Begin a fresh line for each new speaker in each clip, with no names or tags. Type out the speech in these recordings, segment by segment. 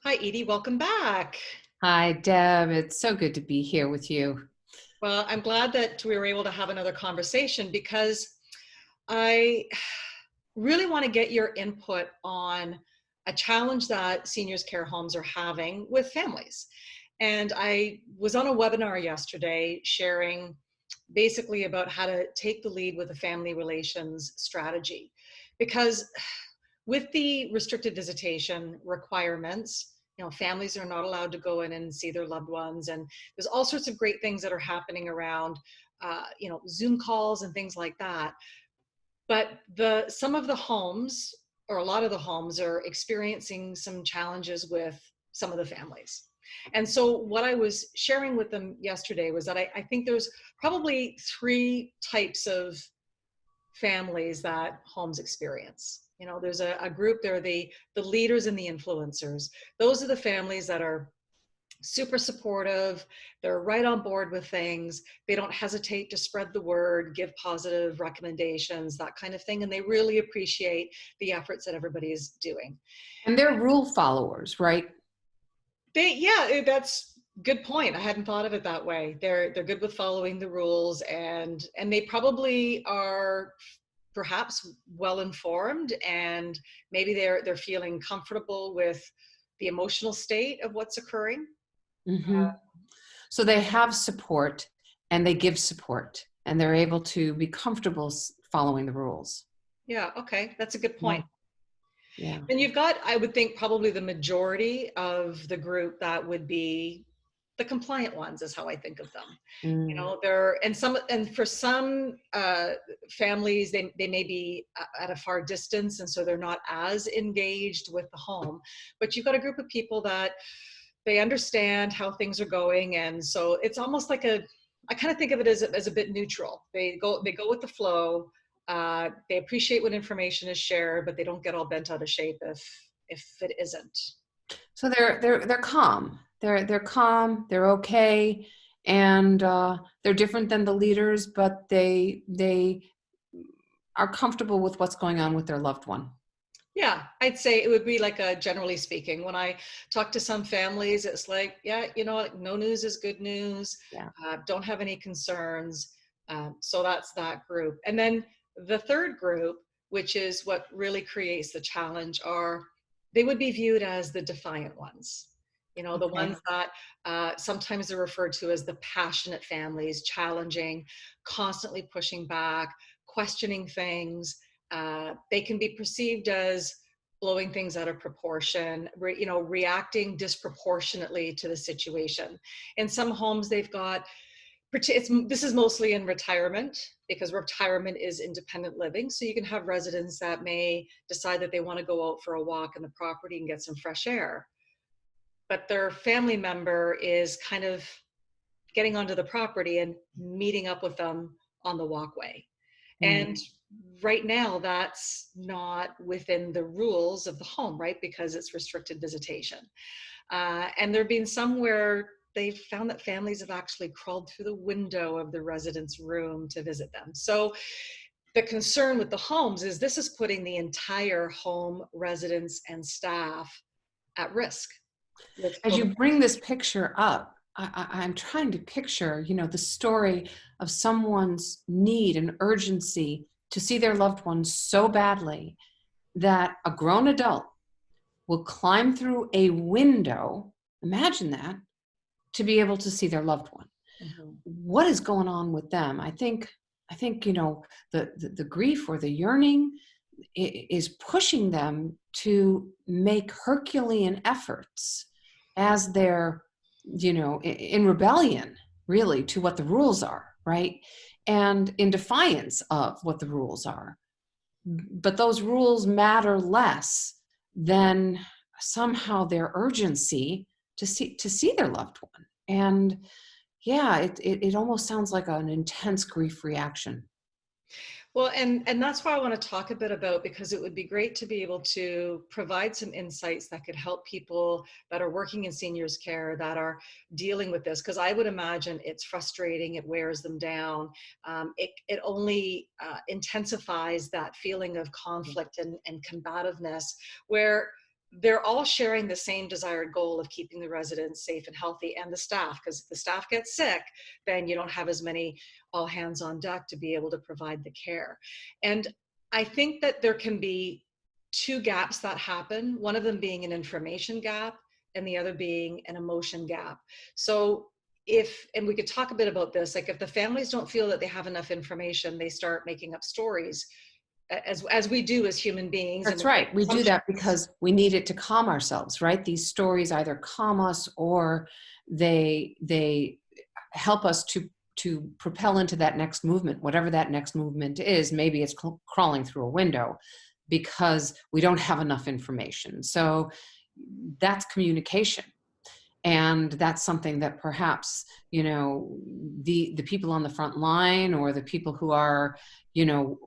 Hi, Edie. Welcome back.
Hi, Deb. It's so good to be here with you.
Well, I'm glad that we were able to have another conversation because I really want to get your input on a challenge that seniors care homes are having with families. And I was on a webinar yesterday sharing basically about how to take the lead with a family relations strategy. Because with the restricted visitation requirements, families are not allowed to go in and see their loved ones, and there's all sorts of great things that are happening around, Zoom calls and things like that. But some of the homes, or a lot of the homes, are experiencing some challenges with some of the families. And so what I was sharing with them yesterday was that I think there's probably three types of families that homes experience. There's a group, there are the leaders and the influencers. Those are the families that are super supportive. They're right on board with things. They don't hesitate to spread the word, give positive recommendations, that kind of thing. And they really appreciate the efforts that everybody is doing.
And they're rule followers, right?
Yeah, that's good point. I hadn't thought of it that way. They're good with following the rules, and they probably are perhaps well informed, and maybe they're feeling comfortable with the emotional state of what's occurring.
Mm-hmm. So they have support and they give support and they're able to be comfortable following the rules.
Yeah, okay, that's a good
Yeah.
point.
Yeah.
And you've got, I would think, probably the majority of the group that would be the compliant ones, is how I think of them.
Mm.
And for some families, they may be at a far distance, and so they're not as engaged with the home. But you've got a group of people that they understand how things are going, and so it's almost like I kind of think of it as a bit neutral. They go with the flow. They appreciate when information is shared, but they don't get all bent out of shape if it isn't.
So they're calm. They're calm. They're okay, and they're different than the leaders, but they are comfortable with what's going on with their loved one.
Yeah, I'd say it would be like a generally speaking. When I talk to some families, it's like, yeah, like, no news is good news.
Yeah.
Don't have any concerns. So that's that group. And then the third group, which is what really creates the challenge, they would be viewed as the defiant ones. The
Okay.
ones that sometimes are referred to as the passionate families, challenging, constantly pushing back, questioning things. They can be perceived as blowing things out of proportion, reacting disproportionately to the situation. In some homes, they've got, this is mostly in retirement, because retirement is independent living. So you can have residents that may decide that they want to go out for a walk in the property and get some fresh air, but their family member is kind of getting onto the property and meeting up with them on the walkway.
Mm.
And right now, that's not within the rules of the home, right? Because it's restricted visitation. And there have been some where they've found that families have actually crawled through the window of the resident's room to visit them. So the concern with the homes is this is putting the entire home, residents, and staff at risk.
As you bring this picture up, I'm trying to picture, the story of someone's need and urgency to see their loved ones so badly that a grown adult will climb through a window, imagine that, to be able to see their loved one.
Mm-hmm.
What is going on with them? I think the grief or the yearning is pushing them to make Herculean efforts as they're, in rebellion, really, to what the rules are, right? And in defiance of what the rules are. But those rules matter less than somehow their urgency to see their loved one. And yeah, it almost sounds like an intense grief reaction.
Well, and that's why I want to talk a bit about, because it would be great to be able to provide some insights that could help people that are working in seniors care that are dealing with this, because I would imagine it's frustrating, it wears them down. It only intensifies that feeling of conflict and combativeness, where they're all sharing the same desired goal of keeping the residents safe and healthy, and the staff, because if the staff gets sick, then you don't have as many all hands on deck to be able to provide the care. And I think that there can be two gaps that happen, one of them being an information gap and the other being an emotion gap. So if, and we could talk a bit about this, like if the families don't feel that they have enough information, they start making up stories, as we do as human beings.
That's
And
right. We do that because we need it to calm ourselves, right? These stories either calm us or they help us to propel into that next movement, whatever that next movement is. Maybe it's crawling through a window because we don't have enough information. So that's communication. And that's something that perhaps, you know, the people on the front line or the people who are, you know,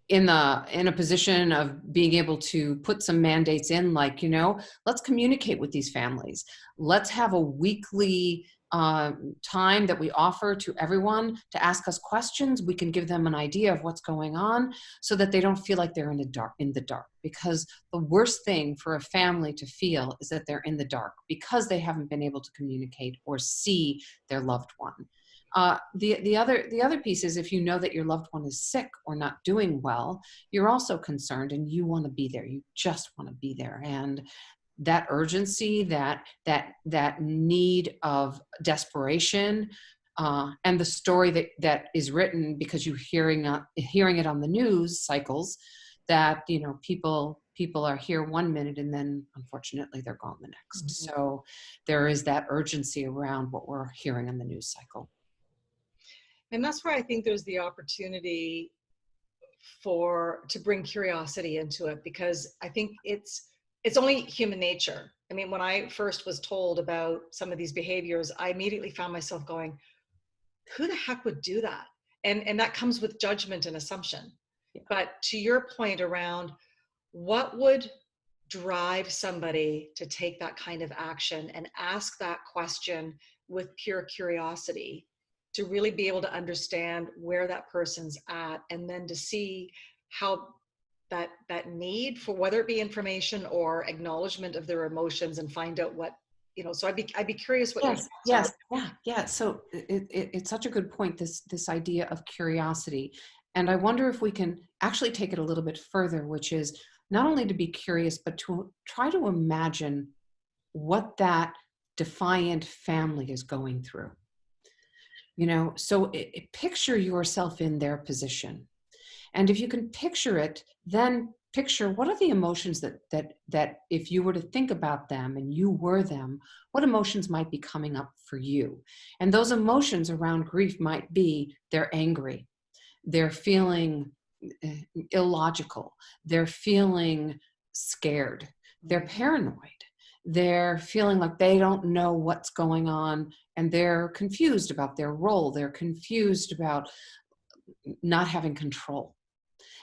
in a position of being able to put some mandates in, like, you know, let's communicate with these families. Let's have a weekly time that we offer to everyone to ask us questions. We can give them an idea of what's going on so that they don't feel like they're in the dark. Because the worst thing for a family to feel is that they're in the dark because they haven't been able to communicate or see their loved one. The other piece is, if you know that your loved one is sick or not doing well, you're also concerned and you want to be there. You just want to be there. And that urgency, that need of desperation, and the story that is written because you're hearing it on the news cycles, that, you know, people are here one minute and then unfortunately they're gone the next. Mm-hmm. So there is that urgency around what we're hearing on the news cycle.
And that's where I think there's the opportunity to bring curiosity into it, because I think it's only human nature. I mean, when I first was told about some of these behaviors, I immediately found myself going, who the heck would do that? And that comes with judgment and assumption. Yeah. But to your point around what would drive somebody to take that kind of action and ask that question with pure curiosity, to really be able to understand where that person's at, and then to see how that need for, whether it be information or acknowledgement of their emotions, and find out what, you know. So I'd be curious what
yes, yes, yeah. So it's such a good point, this idea of curiosity. And I wonder if we can actually take it a little bit further, which is not only to be curious, but to try to imagine what that defiant family is going through. You know, so picture yourself in their position. And if you can picture it, then picture what are the emotions that if you were to think about them and you were them, what emotions might be coming up for you. And those emotions around grief might be, they're angry, they're feeling illogical, they're feeling scared, they're paranoid, they're feeling like they don't know what's going on, and they're confused about their role, they're confused about not having control.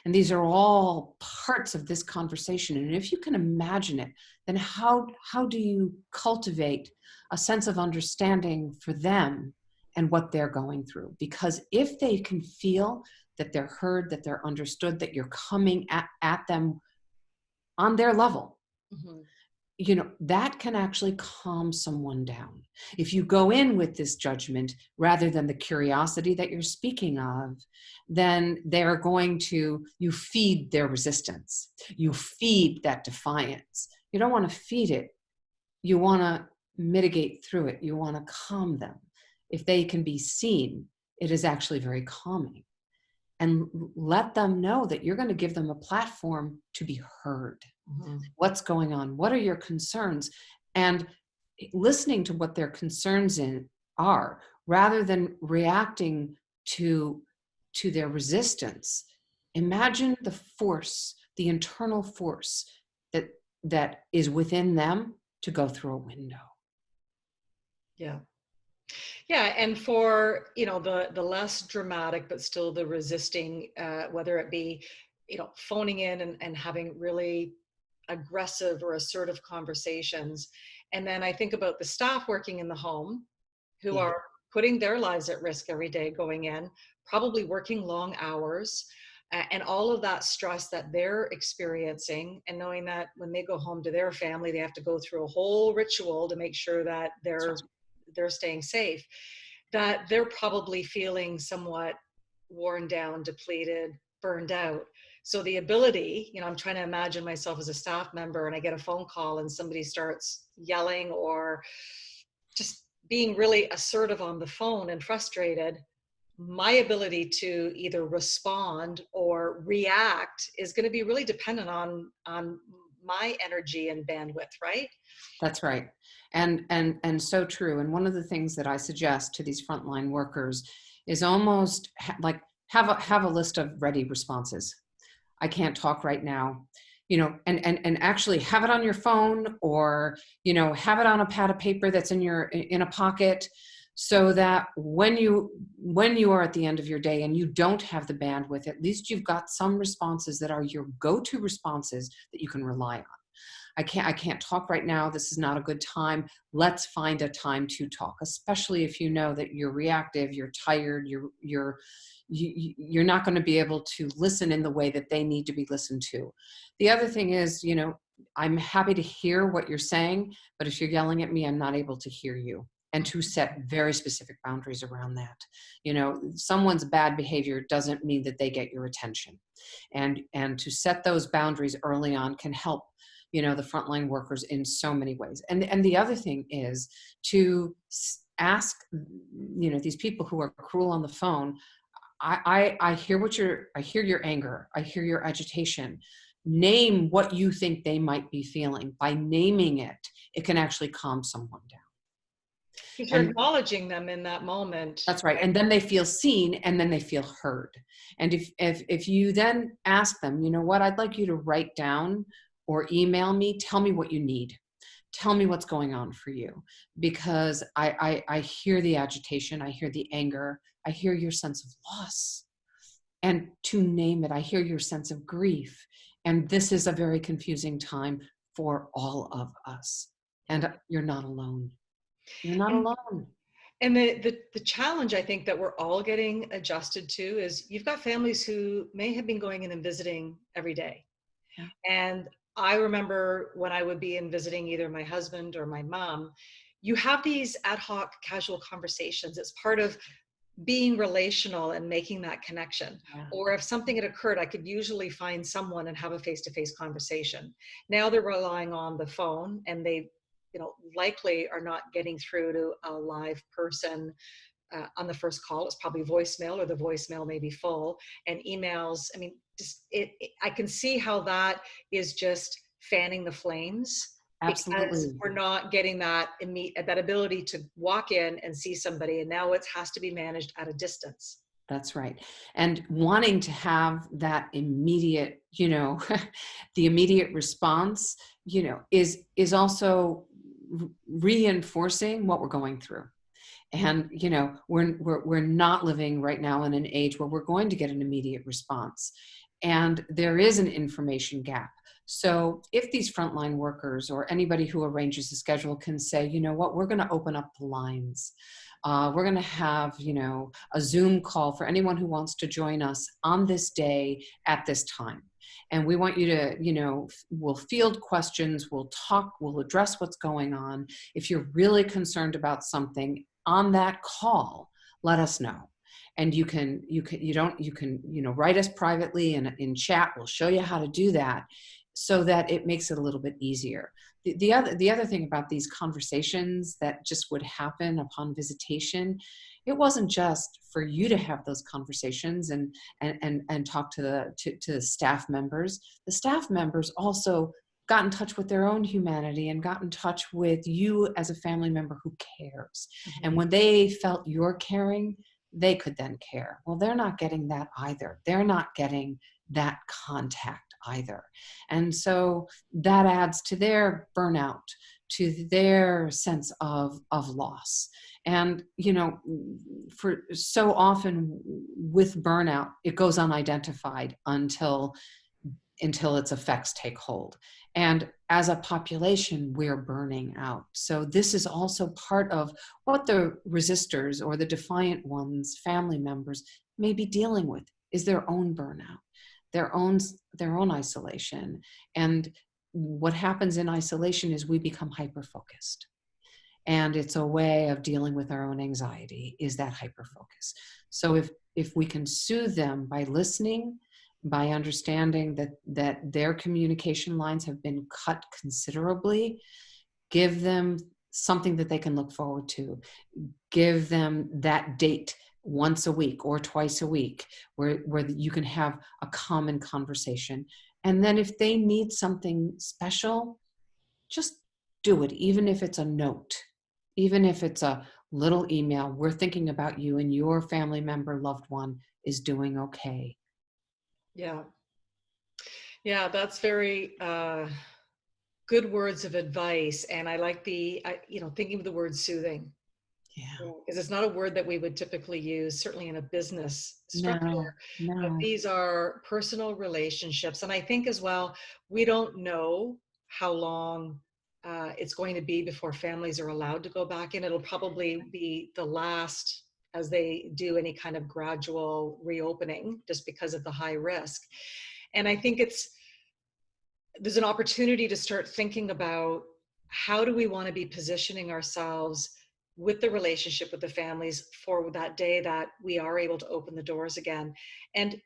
And these are all parts of this conversation. And if you can imagine it, then how do you cultivate a sense of understanding for them and what they're going through? Because if they can feel that they're heard, that they're understood, that you're coming at them on their level, mm-hmm. you know, that can actually calm someone down. If you go in with this judgment rather than the curiosity that you're speaking of, then they're going to, you feed their resistance. You feed that defiance. You don't want to feed it. You want to mitigate through it. You want to calm them. If they can be seen, it is actually very calming. And let them know that you're going to give them a platform to be heard. Mm-hmm. What's going on? What are your concerns? And listening to what their concerns are, rather than reacting to their resistance. Imagine the force, the internal force that is within them to go through a window.
Yeah. Yeah, and for, you know, the less dramatic, but still the resisting, whether it be, you know, phoning in and having really aggressive or assertive conversations. And then I think about the staff working in the home who are putting their lives at risk every day, going in, probably working long hours. and all of that stress that they're experiencing, and knowing that when they go home to their family, they have to go through a whole ritual to make sure that they're staying safe, that they're probably feeling somewhat worn down, depleted, burned out. So the ability, I'm trying to imagine myself as a staff member and I get a phone call and somebody starts yelling or just being really assertive on the phone and frustrated. My ability to either respond or react is going to be really dependent on my energy and bandwidth, right?
That's right. And so true. And one of the things that I suggest to these frontline workers is almost like have a list of ready responses. I can't talk right now, and actually have it on your phone, or, have it on a pad of paper that's in a pocket, so that when you are at the end of your day and you don't have the bandwidth, at least you've got some responses that are your go-to responses that you can rely on. I can't talk right now. This is not a good time. Let's find a time to talk, especially if you know that you're reactive, you're tired, you're not going to be able to listen in the way that they need to be listened to. The other thing is, I'm happy to hear what you're saying, but if you're yelling at me, I'm not able to hear you. And to set very specific boundaries around that. Someone's bad behavior doesn't mean that they get your attention. And to set those boundaries early on can help the frontline workers in so many ways. And the other thing is to ask, these people who are cruel on the phone, I hear your anger. I hear your agitation. Name what you think they might be feeling. By naming it, it can actually calm someone down.
Because you're acknowledging them in that moment.
That's right. And then they feel seen, and then they feel heard. And if you then ask them, I'd like you to write down or email me, tell me what you need. Tell me what's going on for you, because I hear the agitation, I hear the anger, I hear your sense of loss. And to name it, I hear your sense of grief. And this is a very confusing time for all of us. And you're not alone. You're not alone.
And the challenge, I think, that we're all getting adjusted to is you've got families who may have been going in and visiting every day.
Yeah.
And I remember when I would be in visiting either my husband or my mom, you have these ad hoc casual conversations. It's part of being relational and making that connection.
Yeah.
Or if something had occurred, I could usually find someone and have a face-to-face conversation. Now they're relying on the phone, and they likely are not getting through to a live person on the first call. It's probably voicemail, or the voicemail may be full, and emails. I mean, I can see how that is just fanning the flames.
Absolutely.
Because we're not getting that ability to walk in and see somebody, and now it has to be managed at a distance.
That's right. And wanting to have that immediate, the immediate response, is also reinforcing what we're going through. And, we're not living right now in an age where we're going to get an immediate response. And there is an information gap. So if these frontline workers or anybody who arranges the schedule can say, we're going to open up the lines. We're going to have, a Zoom call for anyone who wants to join us on this day at this time. And we want you to, we'll field questions, we'll talk, we'll address what's going on. If you're really concerned about something on that call, let us know. And you can write us privately in chat. We'll show you how to do that, so that it makes it a little bit easier. The other thing about these conversations that just would happen upon visitation, it wasn't just for you to have those conversations and talk to the staff members. The staff members also got in touch with their own humanity and got in touch with you as a family member who cares. Mm-hmm. And when they felt you're caring, they could then care. Well, they're not getting that either. They're not getting that contact either. And so that adds to their burnout, to their sense of loss. And, for so often with burnout, it goes unidentified until its effects take hold. And as a population, we're burning out. So this is also part of what the resistors or the defiant ones, family members, may be dealing with, is their own burnout. their own isolation. And what happens in isolation is we become hyper focused. And it's a way of dealing with our own anxiety, is that hyper focus. So if we can soothe them by listening, by understanding that their communication lines have been cut considerably, give them something that they can look forward to, give them that date once a week or twice a week where you can have a common conversation. And then if they need something special, just do it, even if it's a note, even if it's a little email. We're thinking about you, and your family member, loved one is doing okay.
Yeah. Yeah, that's very good words of advice. And I like thinking of the word soothing.
Yeah.
Because it's not a word that we would typically use, certainly in a business structure.
No,
But
no.
these are personal relationships. And I think as well, we don't know how long it's going to be before families are allowed to go back in. It'll probably be the last as they do any kind of gradual reopening, just because of the high risk. And I think there's an opportunity to start thinking about, how do we want to be positioning ourselves with the relationship with the families for that day that we are able to open the doors again? And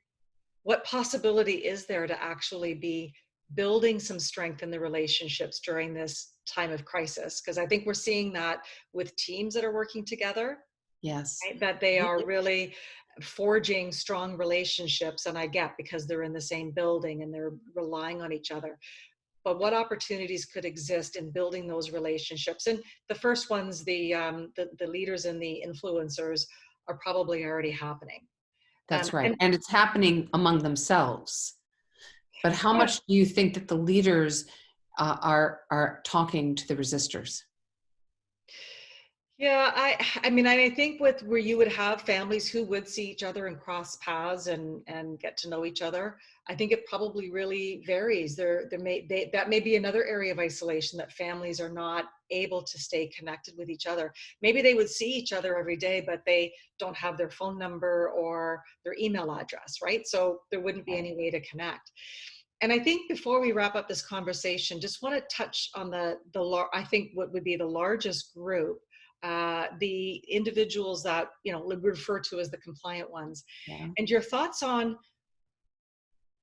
what possibility is there to actually be building some strength in the relationships during this time of crisis? Because I think we're seeing that with teams that are working together,
Yes.
right? That they are really forging strong relationships. And I get, because they're in the same building and they're relying on each other. But what opportunities could exist in building those relationships? And the first ones, the leaders and the influencers, are probably already happening.
That's right.
And
And it's happening among themselves. But how
yeah,
much do you think that the leaders are talking to the resistors?
yeah, I mean, I think with where you would have families who would see each other and cross paths and get to know each other, I think it probably really varies. That may be another area of isolation, that families are not able to stay connected with each other. Maybe they would see each other every day, but they don't have their phone number or their email address, right? So there wouldn't be any way to connect. And I think before we wrap up this conversation, just want to touch on I think what would be the largest group, the individuals that we refer to as the compliant ones,
Yeah.
and your thoughts on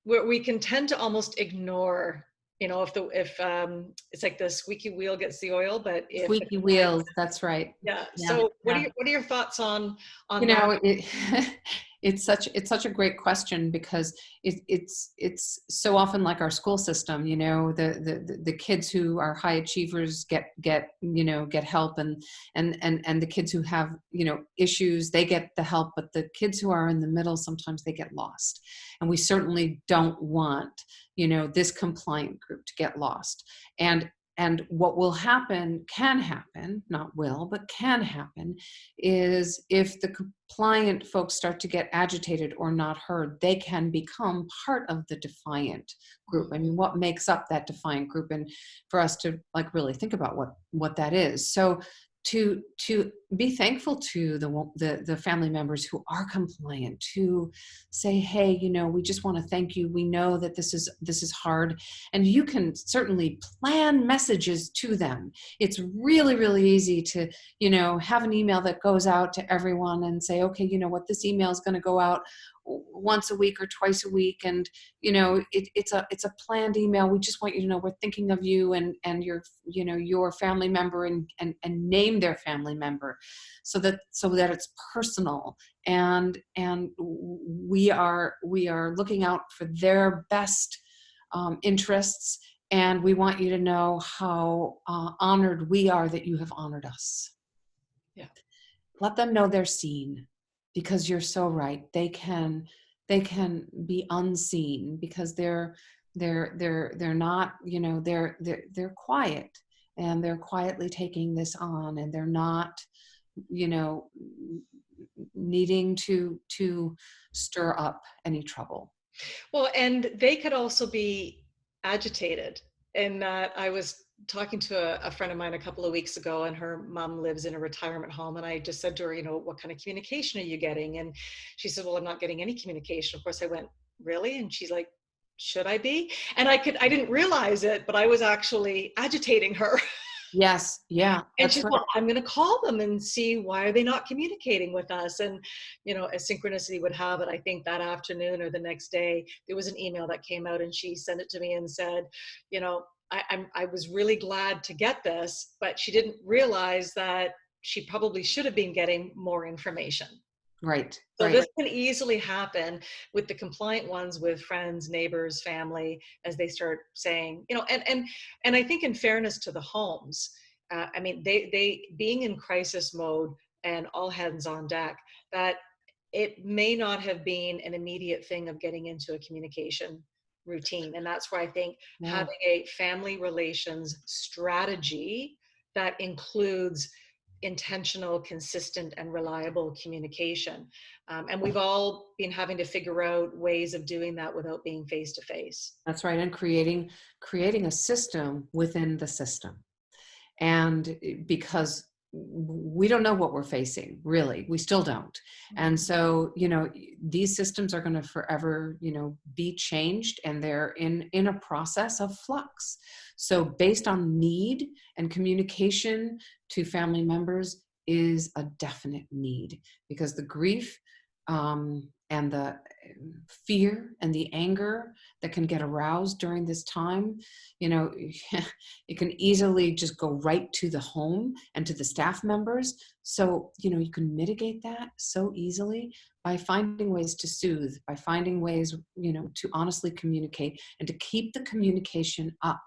where we can tend to almost ignore, if it's like the squeaky wheel gets the oil, but if the
Squeaky
compliance,
wheels. That's right.
yeah.
Yeah.
So
Yeah.
what are your thoughts on
You
that?
know, it's such a great question, because it's so often like our school system. The kids who are high achievers get help, and the kids who have issues, they get the help, but the kids who are in the middle, sometimes they get lost. And we certainly don't want this compliant group to get lost. And what can happen, not will, but can happen, is if the compliant folks start to get agitated or not heard, they can become part of the defiant group. I mean, what makes up that defiant group? And for us to really think about what that is. So to be thankful to the family members who are compliant, to say, hey, we just want to thank you. We know that this is hard, and you can certainly plan messages to them. It's really, really easy to have an email that goes out to everyone and say, okay, this email is going to go out once a week or twice a week, and it's a planned email. We just want you to know we're thinking of you and your family member, and name their family member, so that it's personal, and we are looking out for their best interests, and we want you to know how honored we are that you have honored us.
Yeah.
Let them know they're seen, because you're so right. They can be unseen, because they're not, they're quiet, and they're quietly taking this on, and they're not, needing to stir up any trouble.
Well, and they could also be agitated. And that I was talking to a friend of mine a couple of weeks ago, and her mom lives in a retirement home. And I just said to her, what kind of communication are you getting? And she said, well, I'm not getting any communication. Of course, I went, really? And she's like, should I be? And I didn't realize it, but I was actually agitating her.
Yes. Yeah,
And
that's
she's,
right.
well, I'm going to call them and see why are they not communicating with us. And, as synchronicity would have it, I think that afternoon or the next day, there was an email that came out and she sent it to me and said, I was really glad to get this, but she didn't realize that she probably should have been getting more information.
Right.
So
Right.
this can easily happen with the compliant ones, with friends, neighbors, family, as they start saying, and I think in fairness to the homes, I mean, they being in crisis mode and all hands on deck, that it may not have been an immediate thing of getting into a communication routine. And that's where I think
Yeah.
having a family relations strategy that includes intentional, consistent, and reliable communication. And we've all been having to figure out ways of doing that without being face to face.
That's right. And creating a system within the system. And because we don't know what we're facing, really, we still don't. And so, these systems are going to forever, be changed, and they're in a process of flux. So based on need, and communication to family members is a definite need, because the grief, and the fear and the anger that can get aroused during this time, it can easily just go right to the home and to the staff members. So, you can mitigate that so easily by finding ways to soothe, by finding ways, to honestly communicate and to keep the communication up,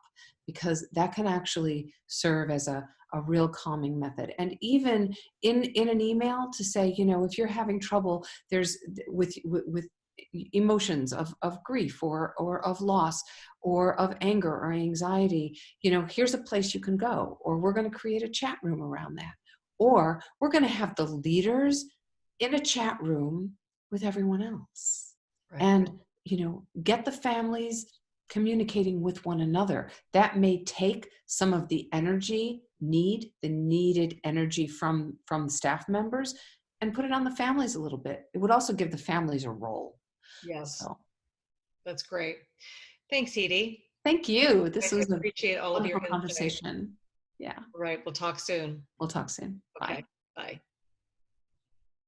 because that can actually serve as a real calming method. And even in an email, to say, if you're having trouble, there's with emotions of grief, or of loss, or of anger or anxiety, here's a place you can go, or we're going to create a chat room around that, or we're going to have the leaders in a chat room with everyone else.
Right.
And get the families communicating with one another. That may take some of the the needed energy from staff members, and put it on the families a little bit. It would also give the families a role.
Yes,
So
that's great. Thanks, Edy.
thank you.
I
This was a
appreciate all of your
wonderful
insight.
conversation. Yeah,
All right, we'll talk soon.
we'll talk soon. Bye.
Okay, bye.